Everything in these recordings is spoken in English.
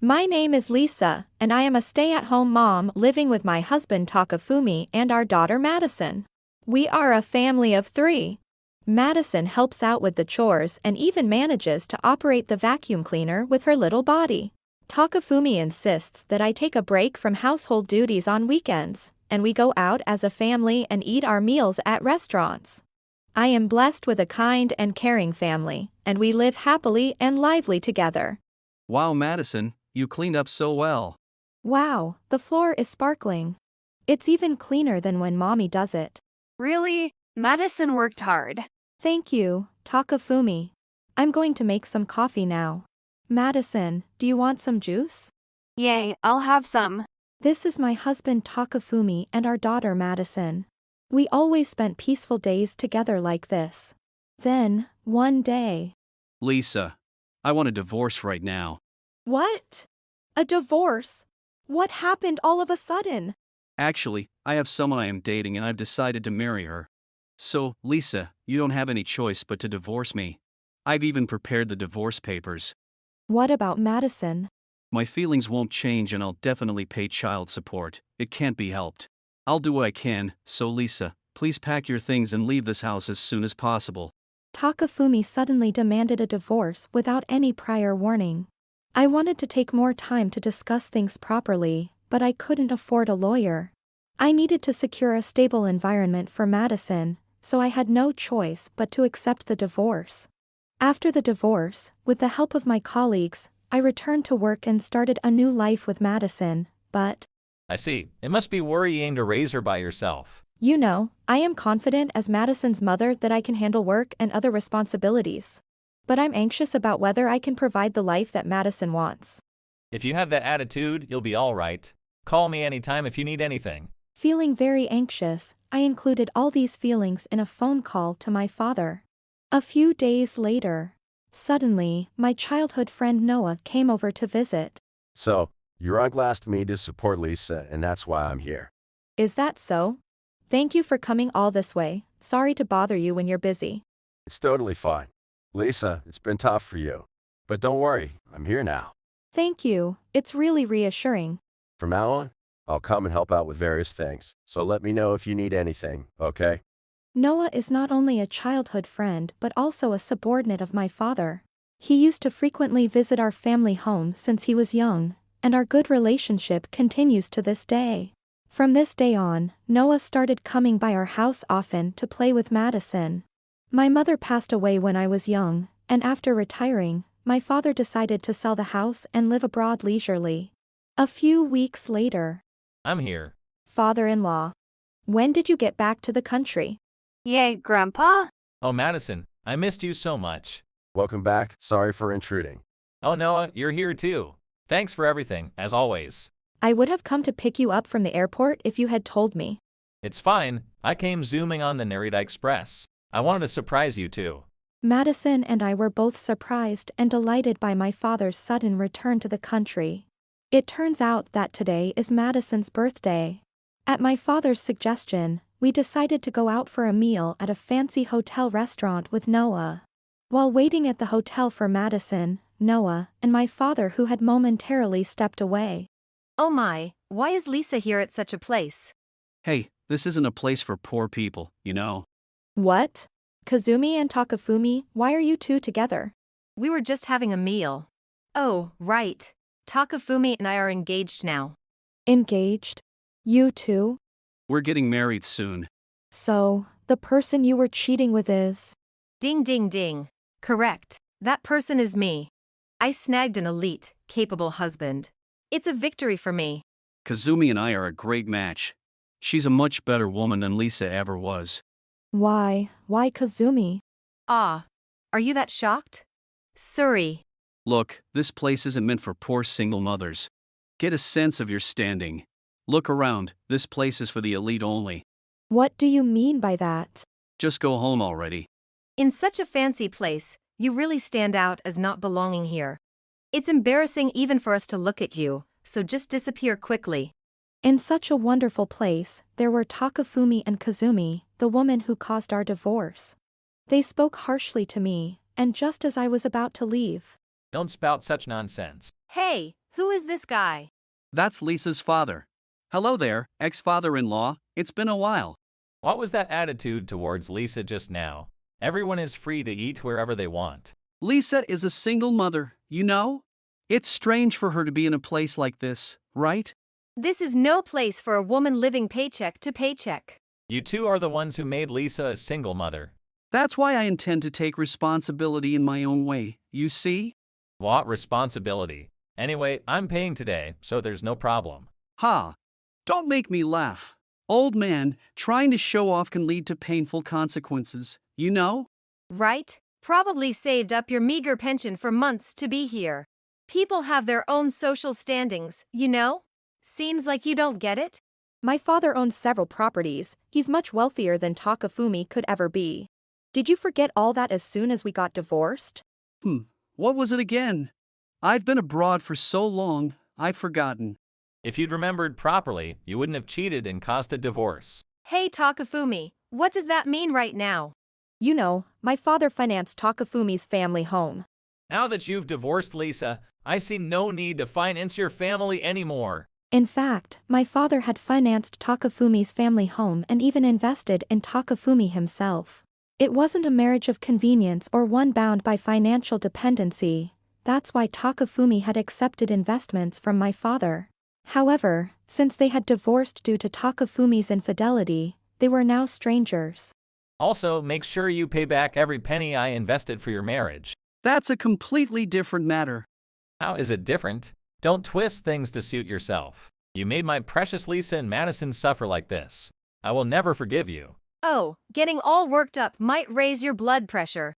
My name is Lisa, and I am a stay-at-home mom living with my husband Takafumi and our daughter Madison. We are a family of 3. Madison helps out with the chores and even manages to operate the vacuum cleaner with her little body. Takafumi insists that I take a break from household duties on weekends, and we go out as a family and eat our meals at restaurants. I am blessed with a kind and caring family, and we live happily and lively together. Wow, Madison, you cleaned up so well. Wow, the floor is sparkling. It's even cleaner than when mommy does it. Really? Madison worked hard. Thank you, Takafumi. I'm going to make some coffee now. Madison, do you want some juice? Yay, I'll have some. This is my husband Takafumi and our daughter Madison. We always spent peaceful days together like this. Then, one day. Lisa, I want a divorce right now. What? A divorce? What happened all of a sudden? Actually, I have someone I am dating and I've decided to marry her. So, Lisa, you don't have any choice but to divorce me. I've even prepared the divorce papers. What about Madison? My feelings won't change and I'll definitely pay child support. It can't be helped. I'll do what I can, so Lisa, please pack your things and leave this house as soon as possible. Takafumi suddenly demanded a divorce without any prior warning. I wanted to take more time to discuss things properly, but I couldn't afford a lawyer. I needed to secure a stable environment for Madison, so I had no choice but to accept the divorce. After the divorce, with the help of my colleagues, I returned to work and started a new life with Madison, but I see. It must be worrying to raise her by yourself. I am confident as Madison's mother that I can handle work and other responsibilities. But I'm anxious about whether I can provide the life that Madison wants. If you have that attitude, you'll be all right. Call me anytime if you need anything. Feeling very anxious, I included all these feelings in a phone call to my father. A few days later, suddenly, my childhood friend Noah came over to visit. So, your uncle asked me to support Lisa, and that's why I'm here. Is that so? Thank you for coming all this way. Sorry to bother you when you're busy. It's totally fine. Lisa, it's been tough for you. But don't worry, I'm here now. Thank you, it's really reassuring. From now on, I'll come and help out with various things, so let me know if you need anything, okay? Noah is not only a childhood friend but also a subordinate of my father. He used to frequently visit our family home since he was young, and our good relationship continues to this day. From this day on, Noah started coming by our house often to play with Madison. My mother passed away when I was young, and after retiring, my father decided to sell the house and live abroad leisurely. A few weeks later. I'm here. Father-in-law. When did you get back to the country? Yay, Grandpa? Oh, Madison, I missed you so much. Welcome back. Sorry for intruding. Oh, Noah, you're here too. Thanks for everything, as always. I would have come to pick you up from the airport if you had told me. It's fine. I came zooming on the Narita Express. I wanted to surprise you too. Madison and I were both surprised and delighted by my father's sudden return to the country. It turns out that today is Madison's birthday. At my father's suggestion, we decided to go out for a meal at a fancy hotel restaurant with Noah. While waiting at the hotel for Madison, Noah, and my father who had momentarily stepped away. Oh my, why is Lisa here at such a place? Hey, this isn't a place for poor people, you know. What? Kazumi and Takafumi, why are you two together? We were just having a meal. Oh, right. Takafumi and I are engaged now. Engaged? You two? We're getting married soon. So, the person you were cheating with is? Ding ding ding. Correct. That person is me. I snagged an elite, capable husband. It's a victory for me. Kazumi and I are a great match. She's a much better woman than Lisa ever was. Why Kazumi? Ah. Are you that shocked? Sorry. Look, this place isn't meant for poor single mothers. Get a sense of your standing. Look around, this place is for the elite only. What do you mean by that? Just go home already. In such a fancy place, you really stand out as not belonging here. It's embarrassing even for us to look at you, so just disappear quickly. In such a wonderful place, there were Takafumi and Kazumi, the woman who caused our divorce. They spoke harshly to me, and just as I was about to leave. Don't spout such nonsense. Hey, Who is this guy? That's Lisa's father. Hello there, ex-father-in-law, it's been a while. What was that attitude towards Lisa just now? Everyone is free to eat wherever they want. Lisa is a single mother, you know? It's strange for her to be in a place like this, right? This is no place for a woman living paycheck to paycheck. You two are the ones who made Lisa a single mother. That's why I intend to take responsibility in my own way, you see? What responsibility? Anyway, I'm paying today, so there's no problem. Ha! Don't make me laugh. Old man, trying to show off can lead to painful consequences, you know? Right? Probably saved up your meager pension for months to be here. People have their own social standings, you know? Seems like you don't get it? My father owns several properties, he's much wealthier than Takafumi could ever be. Did you forget all that as soon as we got divorced? What was it again? I've been abroad for so long, I've forgotten. If you'd remembered properly, you wouldn't have cheated and caused a divorce. Hey Takafumi, what does that mean right now? You know, my father financed Takafumi's family home. Now that you've divorced Lisa, I see no need to finance your family anymore. In fact, my father had financed Takafumi's family home and even invested in Takafumi himself. It wasn't a marriage of convenience or one bound by financial dependency. That's why Takafumi had accepted investments from my father. However, since they had divorced due to Takafumi's infidelity, they were now strangers. Also, make sure you pay back every penny I invested for your marriage. That's a completely different matter. How is it different? Don't twist things to suit yourself. You made my precious Lisa and Madison suffer like this. I will never forgive you. Oh, getting all worked up might raise your blood pressure.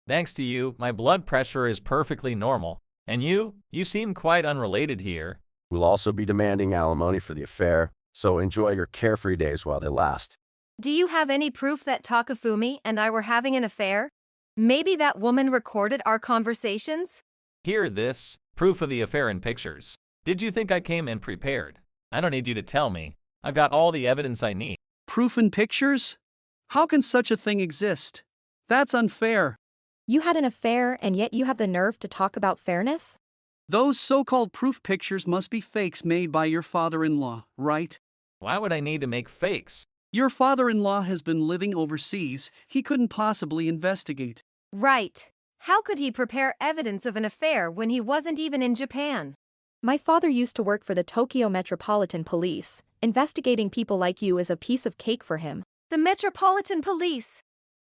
Thanks to you, my blood pressure is perfectly normal. And you seem quite unrelated here. We'll also be demanding alimony for the affair, so enjoy your carefree days while they last. Do you have any proof that Takafumi and I were having an affair? Maybe that woman recorded our conversations? Here, this proof of the affair in pictures. Did you think I came in prepared? I don't need you to tell me. I've got all the evidence I need. Proof in pictures? How can such a thing exist? That's unfair. You had an affair and yet you have the nerve to talk about fairness? Those so-called proof pictures must be fakes made by your father-in-law, right? Why would I need to make fakes? Your father-in-law has been living overseas. He couldn't possibly investigate. Right. How could he prepare evidence of an affair when he wasn't even in Japan? My father used to work for the Tokyo Metropolitan Police. Investigating people like you is a piece of cake for him. The Metropolitan Police.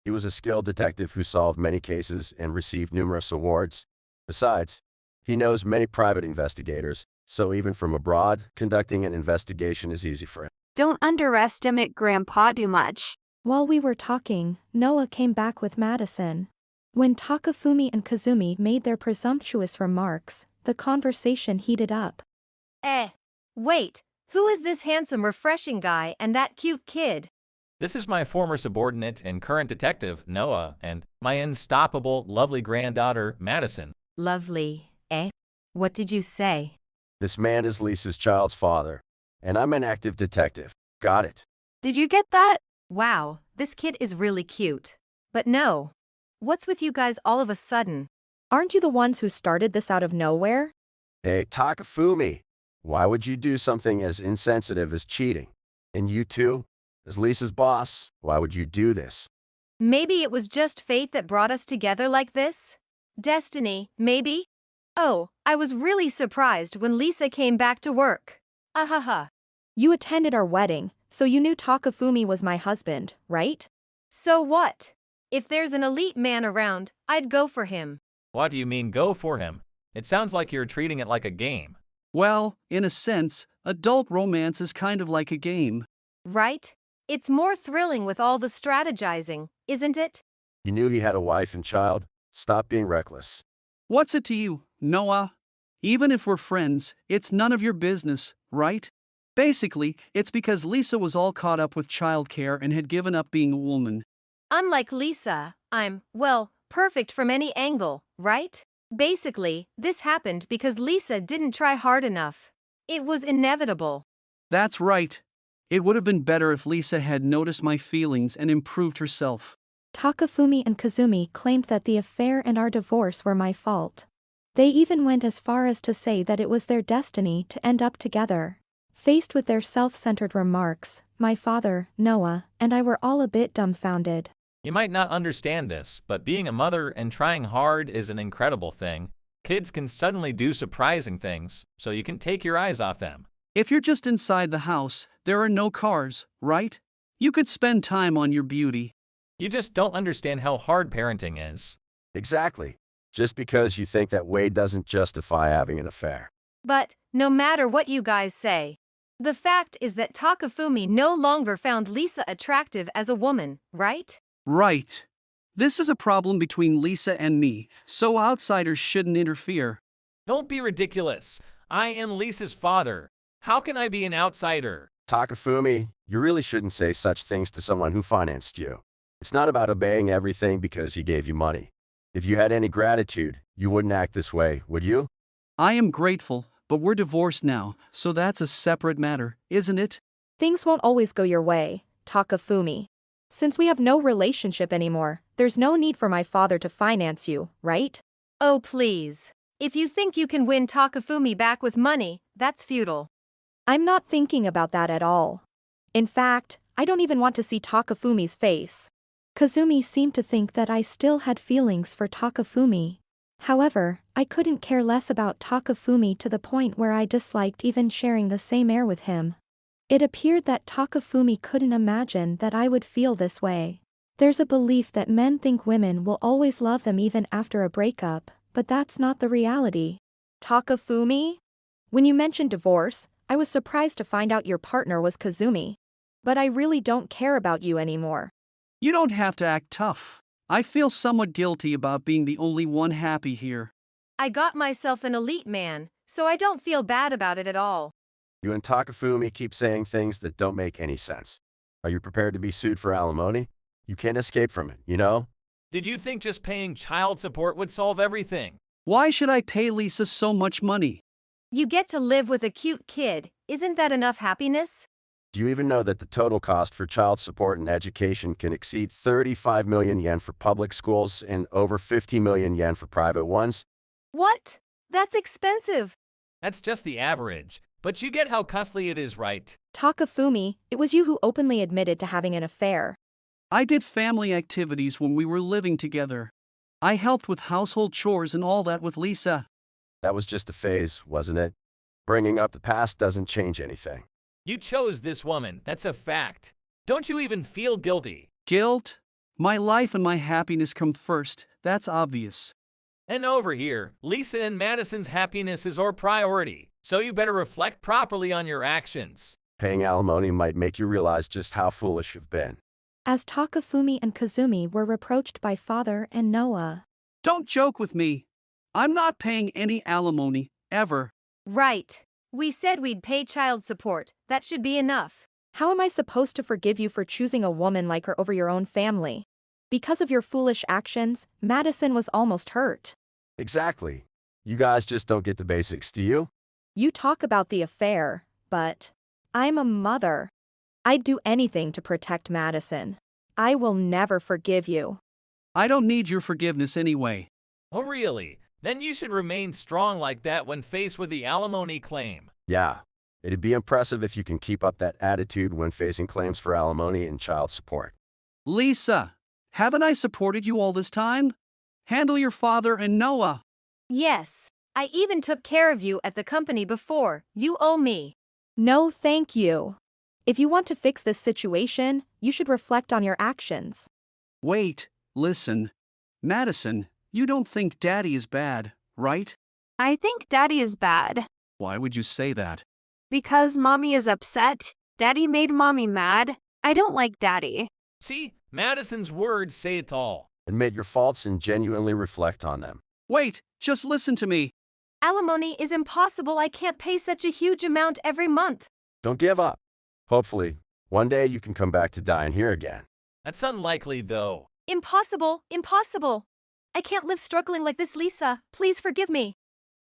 He was a skilled detective who solved many cases and received numerous awards. Besides, he knows many private investigators, so even from abroad, conducting an investigation is easy for him. Don't underestimate Grandpa too much. While we were talking, Noah came back with Madison. When Takafumi and Kazumi made their presumptuous remarks, the conversation heated up. Wait, who is this handsome, refreshing guy and that cute kid? This is my former subordinate and current detective, Noah, and my unstoppable, lovely granddaughter, Madison. Lovely, What did you say? This man is Lisa's child's father, and I'm an active detective. Got it. Did you get that? Wow, this kid is really cute. But no. What's with you guys all of a sudden? Aren't you the ones who started this out of nowhere? Hey, Takafumi, why would you do something as insensitive as cheating? And you too? As Lisa's boss, why would you do this? Maybe it was just fate that brought us together like this? Destiny, maybe? Oh, I was really surprised when Lisa came back to work. Ahaha. You attended our wedding, so you knew Takafumi was my husband, right? So what? If there's an elite man around, I'd go for him. What do you mean go for him? It sounds like you're treating it like a game. Well, in a sense, adult romance is kind of like a game. Right? It's more thrilling with all the strategizing, isn't it? You knew he had a wife and child. Stop being reckless. What's it to you, Noah? Even if we're friends, it's none of your business, right? Basically, it's because Lisa was all caught up with childcare and had given up being a woman. Unlike Lisa, I'm, well, perfect from any angle, right? Basically, this happened because Lisa didn't try hard enough. It was inevitable. That's right. It would have been better if Lisa had noticed my feelings and improved herself. Takafumi and Kazumi claimed that the affair and our divorce were my fault. They even went as far as to say that it was their destiny to end up together. Faced with their self-centered remarks, my father, Noah, and I were all a bit dumbfounded. You might not understand this, but being a mother and trying hard is an incredible thing. Kids can suddenly do surprising things, so you can take your eyes off them. If you're just inside the house, there are no cars, right? You could spend time on your beauty. You just don't understand how hard parenting is. Exactly. Just because you think that way doesn't justify having an affair. But, no matter what you guys say, the fact is that Takafumi no longer found Lisa attractive as a woman, right? Right. This is a problem between Lisa and me, so outsiders shouldn't interfere. Don't be ridiculous. I am Lisa's father. How can I be an outsider? Takafumi, you really shouldn't say such things to someone who financed you. It's not about obeying everything because he gave you money. If you had any gratitude, you wouldn't act this way, would you? I am grateful, but we're divorced now, so that's a separate matter, isn't it? Things won't always go your way, Takafumi. Since we have no relationship anymore, there's no need for my father to finance you, right? Oh please. If you think you can win Takafumi back with money, that's futile. I'm not thinking about that at all. In fact, I don't even want to see Takafumi's face. Kazumi seemed to think that I still had feelings for Takafumi. However, I couldn't care less about Takafumi to the point where I disliked even sharing the same air with him. It appeared that Takafumi couldn't imagine that I would feel this way. There's a belief that men think women will always love them even after a breakup, but that's not the reality. Takafumi? When you mentioned divorce, I was surprised to find out your partner was Kazumi. But I really don't care about you anymore. You don't have to act tough. I feel somewhat guilty about being the only one happy here. I got myself an elite man, so I don't feel bad about it at all. You and Takafumi keep saying things that don't make any sense. Are you prepared to be sued for alimony? You can't escape from it, you know? Did you think just paying child support would solve everything? Why should I pay Lisa so much money? You get to live with a cute kid, isn't that enough happiness? Do you even know that the total cost for child support and education can exceed 35 million yen for public schools and over 50 million yen for private ones? What? That's expensive. That's just the average, but you get how costly it is, right? Takafumi, it was you who openly admitted to having an affair. I did family activities when we were living together. I helped with household chores and all that with Lisa. That was just a phase, wasn't it? Bringing up the past doesn't change anything. You chose this woman, that's a fact. Don't you even feel guilty? Guilt? My life and my happiness come first, that's obvious. And over here, Lisa and Madison's happiness is our priority, so you better reflect properly on your actions. Paying alimony might make you realize just how foolish you've been. As Takafumi and Kazumi were reproached by father and Noah. Don't joke with me. I'm not paying any alimony, ever. Right. We said we'd pay child support, that should be enough. How am I supposed to forgive you for choosing a woman like her over your own family? Because of your foolish actions, Madison was almost hurt. Exactly. You guys just don't get the basics, do you? You talk about the affair, but I'm a mother. I'd do anything to protect Madison. I will never forgive you. I don't need your forgiveness anyway. Oh really? Then you should remain strong like that when faced with the alimony claim. Yeah. It'd be impressive if you can keep up that attitude when facing claims for alimony and child support. Lisa, haven't I supported you all this time? Handle your father and Noah. Yes. I even took care of you at the company before. You owe me. No, thank you. If you want to fix this situation, you should reflect on your actions. Wait, listen. Madison, you don't think Daddy is bad, right? I think Daddy is bad. Why would you say that? Because Mommy is upset. Daddy made Mommy mad. I don't like Daddy. See, Madison's words say it all. Admit your faults and genuinely reflect on them. Wait, just listen to me. Alimony is impossible. I can't pay such a huge amount every month. Don't give up. Hopefully, one day you can come back to dying here again. That's unlikely, though. Impossible. Impossible. I can't live struggling like this, Lisa. Please forgive me.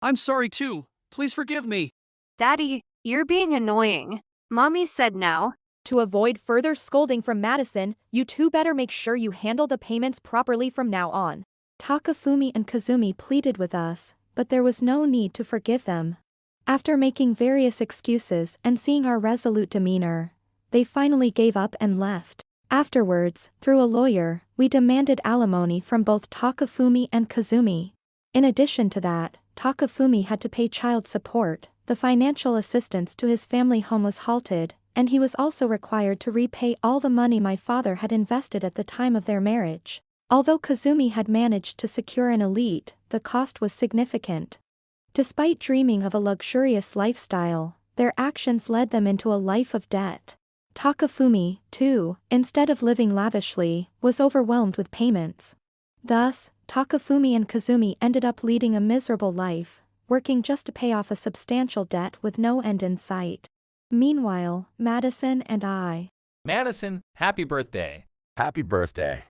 I'm sorry too. Please forgive me. Daddy, you're being annoying. Mommy said no. To avoid further scolding from Madison, you two better make sure you handle the payments properly from now on. Takafumi and Kazumi pleaded with us, but there was no need to forgive them. After making various excuses and seeing our resolute demeanor, they finally gave up and left. Afterwards, through a lawyer, we demanded alimony from both Takafumi and Kazumi. In addition to that, Takafumi had to pay child support, the financial assistance to his family home was halted, and he was also required to repay all the money my father had invested at the time of their marriage. Although Kazumi had managed to secure an elite, the cost was significant. Despite dreaming of a luxurious lifestyle, their actions led them into a life of debt. Takafumi, too, instead of living lavishly, was overwhelmed with payments. Thus, Takafumi and Kazumi ended up leading a miserable life, working just to pay off a substantial debt with no end in sight. Meanwhile, Madison and I. Madison, happy birthday. Happy birthday.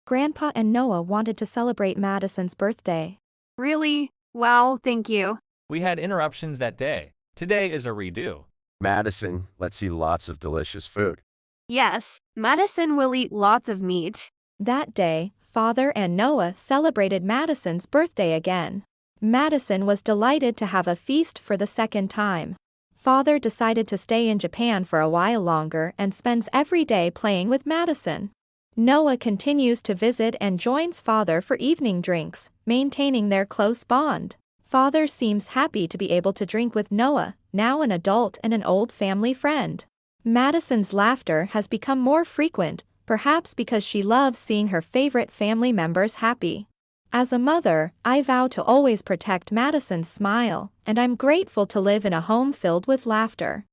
Grandpa and Noah wanted to celebrate Madison's birthday. Really? Wow, thank you. We had interruptions that day. Today is a redo. Madison, let's see lots of delicious food. Yes, Madison will eat lots of meat. That day, Father and Noah celebrated Madison's birthday again. Madison was delighted to have a feast for the second time. Father decided to stay in Japan for a while longer and spends every day playing with Madison. Noah continues to visit and joins Father for evening drinks, maintaining their close bond. Father seems happy to be able to drink with Noah, now an adult and an old family friend. Madison's laughter has become more frequent, perhaps because she loves seeing her favorite family members happy. As a mother, I vow to always protect Madison's smile, and I'm grateful to live in a home filled with laughter.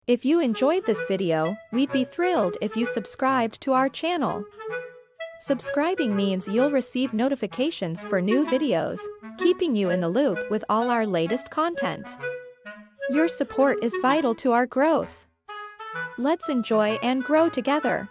If you enjoyed this video, we'd be thrilled if you subscribed to our channel. Subscribing means you'll receive notifications for new videos, keeping you in the loop with all our latest content. Your support is vital to our growth. Let's enjoy and grow together.